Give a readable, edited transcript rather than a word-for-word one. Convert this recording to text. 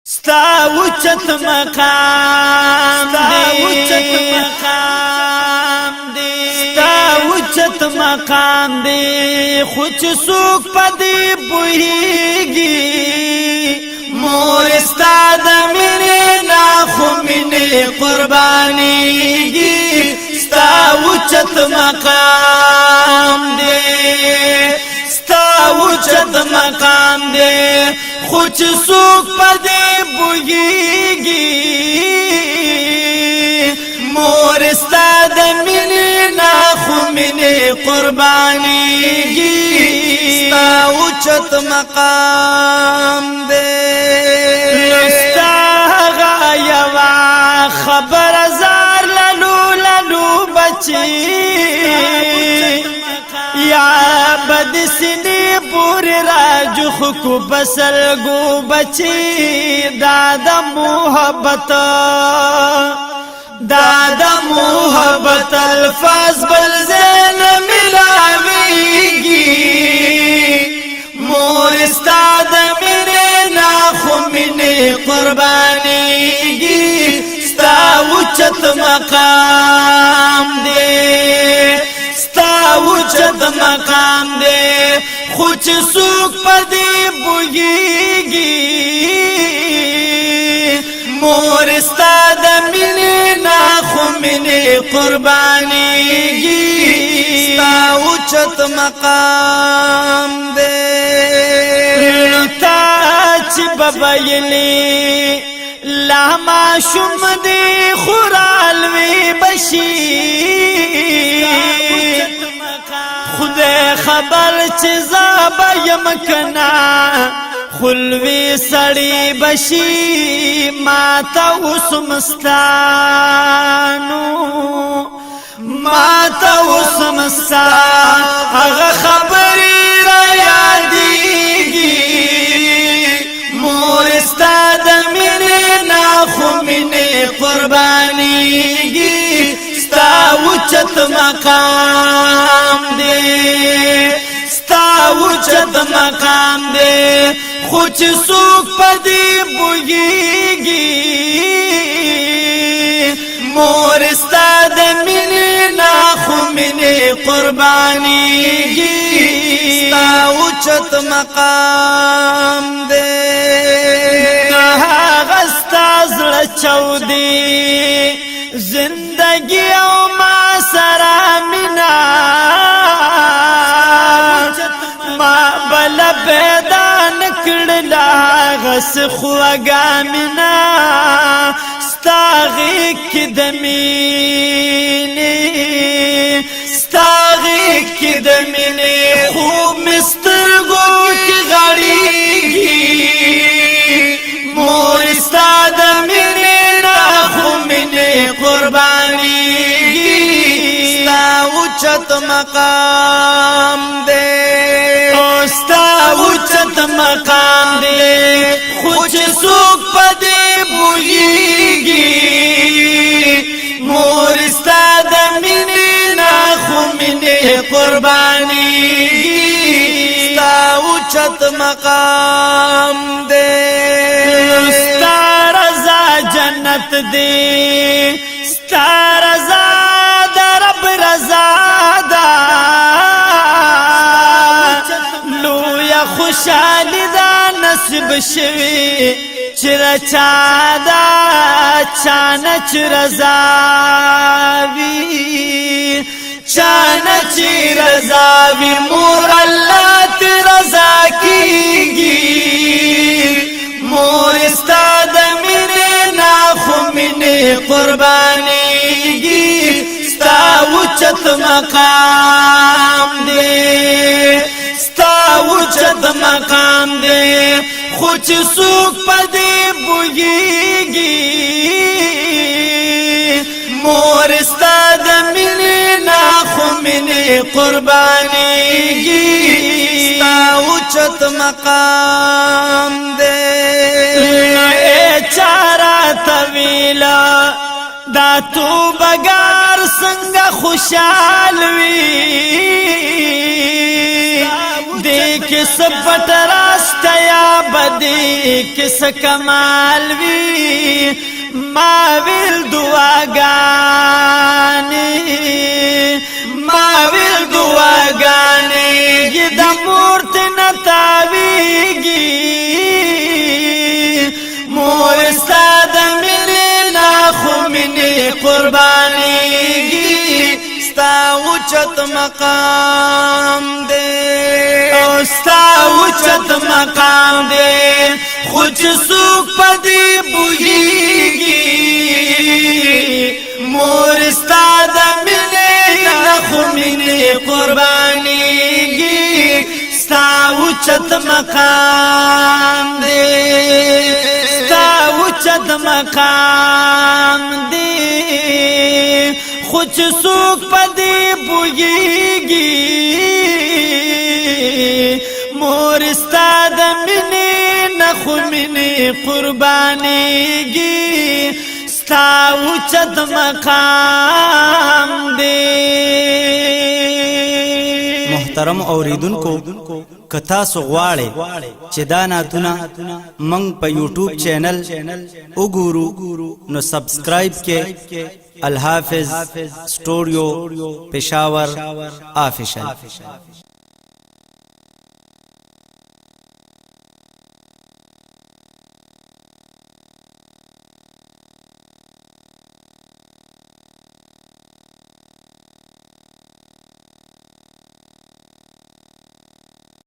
ستا اوچت مقام دی ستا اوچت مقام دی خوچ سوک پدی پوہیگی مور ستا دمینی ناخو منی قربانیگی ستا اوچت مقام دی ستا اوچت مقام دی خوچ سوک پدی پوہیگی مور ستا دمینی ناخو منی قربانیگی ستا اوچت مقام دی ستا غایوا خبر زار للو بچی یا بد سنی پوری راجو خکو بسلگو بچی دادا محبت الفاظ بلزین ملاویگی مور استاد میرے ناخو منی قربانیگی ستا اوچت مقام دے ستا اوچت مقام دے خوچ سوک پدی بوگیگی مور استاد منی ناخو منی قربانیگی ستا اوچت مقام دے تا چی ببایلی لاما شم دی خورالوی بشی خود خبر چی زابا یمکنا خلوی سڑی بشی ماتا اسمستانو اغا خبری را یادیگی مور استاد منی ناخو منی قربانیگی ستا اوچت مقام دی ستا اوچت مقام دی خوچ سوک پدی بوگیگی مور استاد منی ناخو منی قربانیگی ستا اوچت مقام دی غستا زړه چودی زندگی او ما سرا منا ما بل پیدا نکړلا غس خوګا منا ستاغي کې د مینې خوب مسترګو کې غړېږي مور ستا د مینې ناخو منې قربانیږي ستا اوچت مقام دی ستا اوچت مقام دی خو چې څوک پدې پوهېږي مور ستا د مینې ناخو منې قربانیږي ستا اوچت مقام دی ستا رضا جنت دی ستا رضا د رب رضا دا لویا خوشحالی دا نصیب شوی چرا چادا چانچ رضاوی چانچ رضاوی مور اللہ تی رضا کیگی مور استاد میرے ناخو منی قربانیگی ستا اوچت مقام دے ستا اوچت مقام دے خوچ سوک پدی بوگیگی مور استاد منی ناخو منی قربانیگی ستا اوچت مقام دے اے چارا طویلا دا تو بگار سنگ خوشحال وی دیکھ کس پټ راسته یا بدی کس کمال وی ما ویل دعاګانې د مورت نتاویږي مور ستا د مینې نه خو مینې قربانېږي ستا اوچت مقام دی ستا اوچت مقام دی خو چې څوک په دې پوهېږي مور ستا د مینې نه خو مینې قربانېږي ستا اوچت مقام دی ستا اوچت مقام دی خو چې څوک په دې پوهېږي مور ستا د مینې نه خو مینې قربانېږي ستا اوچت مقام دی محترم اوریدونکو کتا سو غواړي چې دا ناتونه منګ په یوټیوب چینل وګورو نو سبسکرایب کې الحافظ سټوډیو پېښور آفیشل